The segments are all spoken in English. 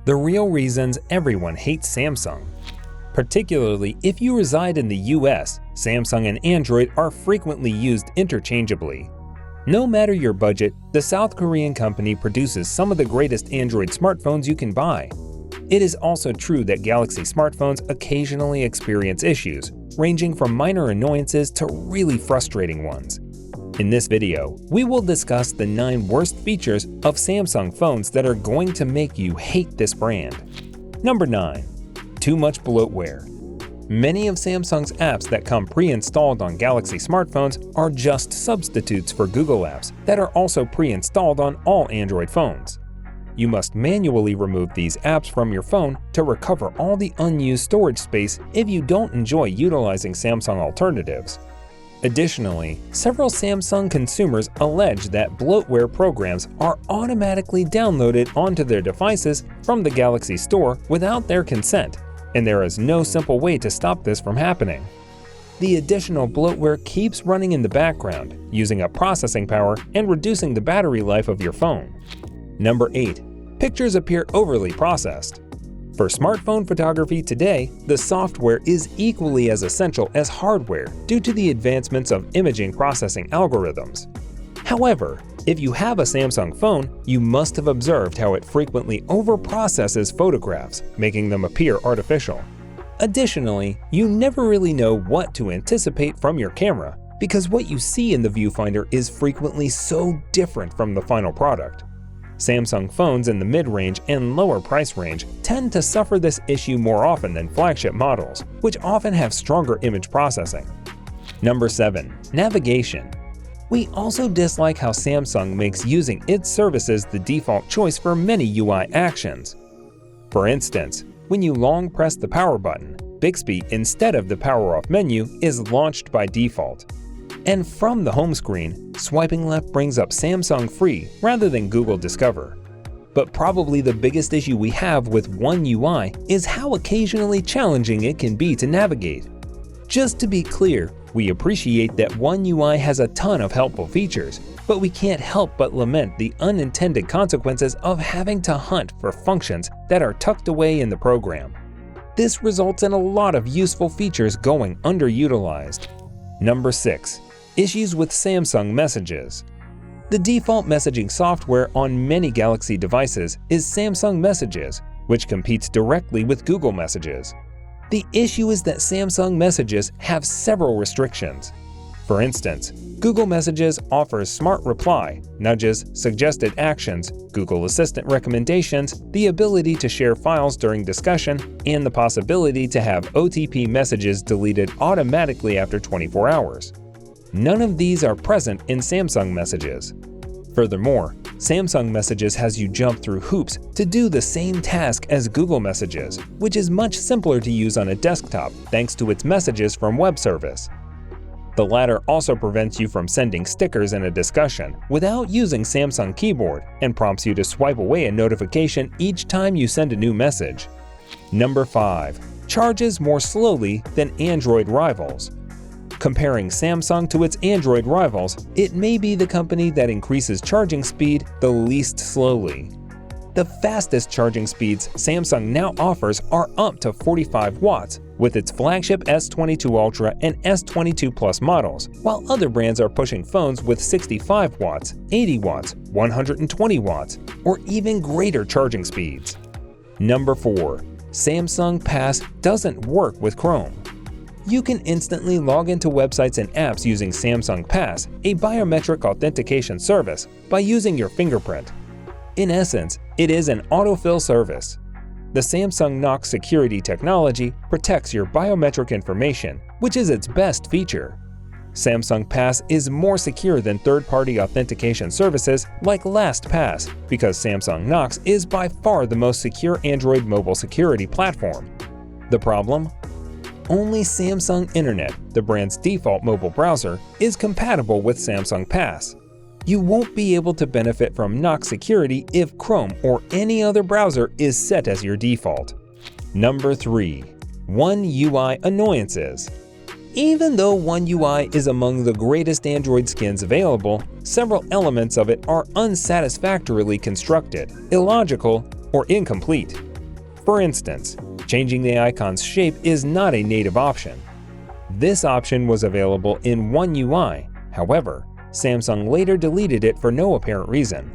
The real reasons everyone hates Samsung. Particularly if you reside in the US, Samsung and Android are frequently used interchangeably. No matter your budget, the South Korean company produces some of the greatest Android smartphones you can buy. It is also true that Galaxy smartphones occasionally experience issues, ranging from minor annoyances to really frustrating ones. In this video, we will discuss the 9 worst features of Samsung phones that are going to make you hate this brand. Number 9. Too much bloatware. Many of Samsung's apps that come pre-installed on Galaxy smartphones are just substitutes for Google apps that are also pre-installed on all Android phones. You must manually remove these apps from your phone to recover all the unused storage space if you don't enjoy utilizing Samsung alternatives. Additionally, several Samsung consumers allege that bloatware programs are automatically downloaded onto their devices from the Galaxy Store without their consent, and there is no simple way to stop this from happening. The additional bloatware keeps running in the background, using up processing power and reducing the battery life of your phone. Number 8. Pictures appear overly processed. For smartphone photography today, the software is equally as essential as hardware due to the advancements of imaging processing algorithms. However, if you have a Samsung phone, you must have observed how it frequently overprocesses photographs, making them appear artificial. Additionally, you never really know what to anticipate from your camera because what you see in the viewfinder is frequently so different from the final product. Samsung phones in the mid-range and lower price range tend to suffer this issue more often than flagship models, which often have stronger image processing. Number 7. Navigation. We also dislike how Samsung makes using its services the default choice for many UI actions. For instance, when you long press the power button, Bixby instead of the power off menu is launched by default. And from the home screen, swiping left brings up Samsung Free rather than Google Discover. But probably the biggest issue we have with One UI is how occasionally challenging it can be to navigate. Just to be clear, we appreciate that One UI has a ton of helpful features, but we can't help but lament the unintended consequences of having to hunt for functions that are tucked away in the program. This results in a lot of useful features going underutilized. Number 6. Issues with Samsung Messages. The default messaging software on many Galaxy devices is Samsung Messages, which competes directly with Google Messages. The issue is that Samsung Messages have several restrictions. For instance, Google Messages offers Smart Reply, nudges, suggested actions, Google Assistant recommendations, the ability to share files during discussion, and the possibility to have OTP messages deleted automatically after 24 hours. None of these are present in Samsung Messages. Furthermore, Samsung Messages has you jump through hoops to do the same task as Google Messages, which is much simpler to use on a desktop thanks to its messages from web service. The latter also prevents you from sending stickers in a discussion without using Samsung Keyboard and prompts you to swipe away a notification each time you send a new message. Number 5. Charges more slowly than Android rivals. Comparing Samsung to its Android rivals, it may be the company that increases charging speed the least slowly. The fastest charging speeds Samsung now offers are up to 45 watts with its flagship S22 Ultra and S22 Plus models, while other brands are pushing phones with 65 watts, 80 watts, 120 watts, or even greater charging speeds. Number 4. Samsung Pass doesn't work with Chrome. You can instantly log into websites and apps using Samsung Pass, a biometric authentication service, by using your fingerprint. In essence, it is an autofill service. The Samsung Knox security technology protects your biometric information, which is its best feature. Samsung Pass is more secure than third-party authentication services like LastPass because Samsung Knox is by far the most secure Android mobile security platform. The problem? Only Samsung Internet, the brand's default mobile browser, is compatible with Samsung Pass. You won't be able to benefit from Knox security if Chrome or any other browser is set as your default. Number 3. One UI annoyances. Even though One UI is among the greatest Android skins available, several elements of it are unsatisfactorily constructed, illogical, or incomplete. For instance, changing the icon's shape is not a native option. This option was available in One UI. However, Samsung later deleted it for no apparent reason.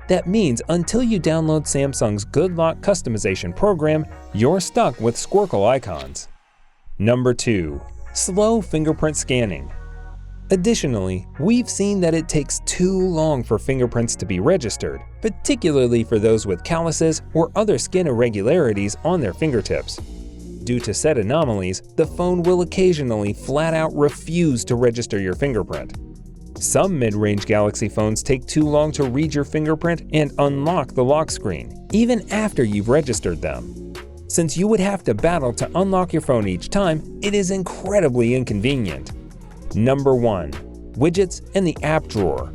That means until you download Samsung's Good Lock customization program, you're stuck with Squircle icons. Number 2. Slow fingerprint scanning. Additionally, we've seen that it takes too long for fingerprints to be registered, particularly for those with calluses or other skin irregularities on their fingertips. Due to said anomalies, the phone will occasionally flat out refuse to register your fingerprint. Some mid-range Galaxy phones take too long to read your fingerprint and unlock the lock screen, even after you've registered them. Since you would have to battle to unlock your phone each time, it is incredibly inconvenient. Number 1. Widgets and the app drawer.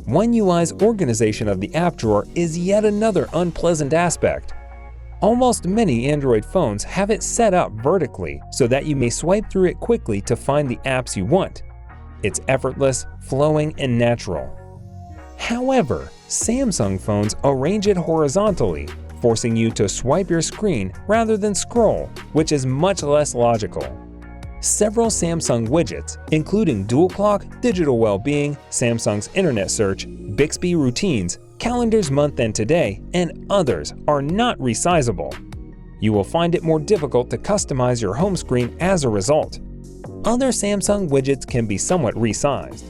One UI's organization of the app drawer is yet another unpleasant aspect. Almost many Android phones have it set up vertically so that you may swipe through it quickly to find the apps you want. It's effortless, flowing, and natural. However, Samsung phones arrange it horizontally, forcing you to swipe your screen rather than scroll, which is much less logical. Several Samsung widgets, including Dual Clock, Digital Wellbeing, Samsung's Internet Search, Bixby Routines, Calendars Month and Today, and others are not resizable. You will find it more difficult to customize your home screen as a result. Other Samsung widgets can be somewhat resized.